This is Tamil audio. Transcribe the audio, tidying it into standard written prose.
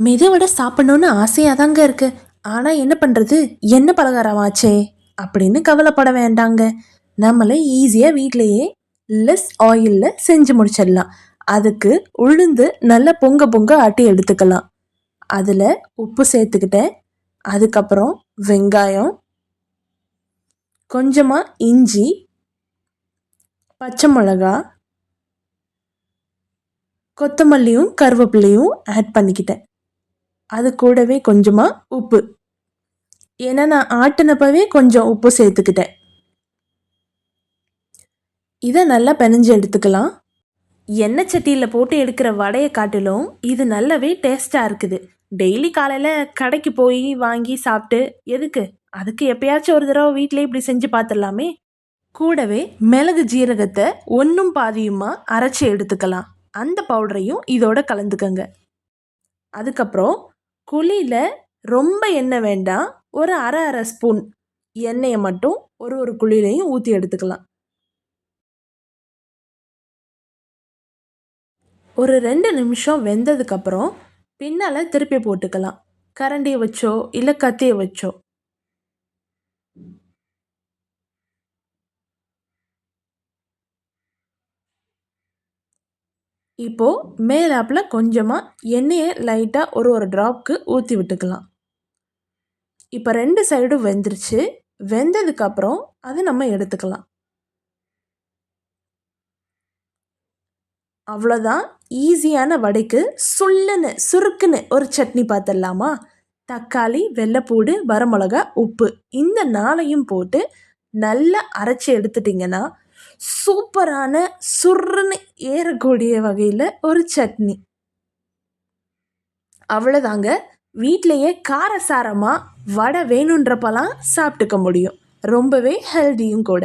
மெதுவடை சாப்பிடணும்னு ஆசையாக தாங்க இருக்கு. ஆனால் என்ன பண்ணுறது, என்ன பலகாரமாச்சே அப்படின்னு கவலைப்பட வேண்டாங்க. நம்மளே ஈஸியாக வீட்டிலையே லெஸ் ஆயிலில் செஞ்சு முடிச்சிடலாம். அதுக்கு உளுந்து நல்லா பொங்க பொங்க ஆட்டி எடுத்துக்கலாம். அதில் உப்பு சேர்த்துக்கிட்டேன். அதுக்கப்புறம் வெங்காயம், கொஞ்சமாக இஞ்சி, பச்சை மிளகா, கொத்தமல்லியும் கருவேப்பிலையும் ஆட் பண்ணிக்கிட்டேன். அது கூடவே கொஞ்சமாக உப்பு, ஏன்னா நான் ஆட்டினப்பவே கொஞ்சம் உப்பு சேர்த்துக்கிட்டேன். இதை நல்லா பிணைஞ்சு எடுத்துக்கலாம். எண்ணெய் சட்டியில் போட்டு எடுக்கிற வடையை காட்டிலும் இது நல்லாவே டேஸ்ட்டாக இருக்குது. டெய்லி காலையில் கடைக்கு போய் வாங்கி சாப்பிட்டு எதுக்கு, அதுக்கு எப்பயாச்சும் ஒரு தடவை வீட்டிலே இப்படி செஞ்சு பார்த்துடலாமே. கூடவே மிளகு ஜீரகத்தை ஒன்றும் பாதியுமா அரைச்சி எடுத்துக்கலாம். அந்த பவுடரையும் இதோட கலந்துக்கங்க. அதுக்கப்புறம் குழியில் ரொம்ப எண்ணெய் வேண்டாம், ஒரு அரை ஸ்பூன் எண்ணெயை மட்டும் ஒரு குழியிலையும் ஊற்றி எடுத்துக்கலாம். ஒரு 2 நிமிஷம் வெந்ததுக்கப்புறம் பின்னால் திருப்பி போட்டுக்கலாம். கரண்டியை வச்சோ இல்லை கத்தியை வச்சோ. இப்போது மேலாப்பில் கொஞ்சமாக எண்ணெயை லைட்டாக ஒரு ட்ராப்க்கு ஊற்றி விட்டுக்கலாம். இப்போ 2 சைடும் வெந்துருச்சு. வெந்ததுக்கப்புறம் அதை நம்ம எடுத்துக்கலாம். அவ்வளோதான். ஈஸியான வடைக்கு சுருக்குன்னு ஒரு சட்னி பார்த்துடலாமா. தக்காளி, வெள்ளைப்பூடு, வரமிளகா, உப்பு, இந்த 4ஐயும் போட்டு நல்லா அரைச்சி எடுத்துட்டிங்கன்னா சூப்பரான சுருன்னு ஏறக்கூடிய வகையில் ஒரு சட்னி. அவ்வளோதாங்க. வீட்டிலையே காரசாரமாக வடை வேணுன்றப்பெல்லாம் சாப்பிட்டுக்க முடியும். ரொம்பவே ஹெல்தியும் கூட.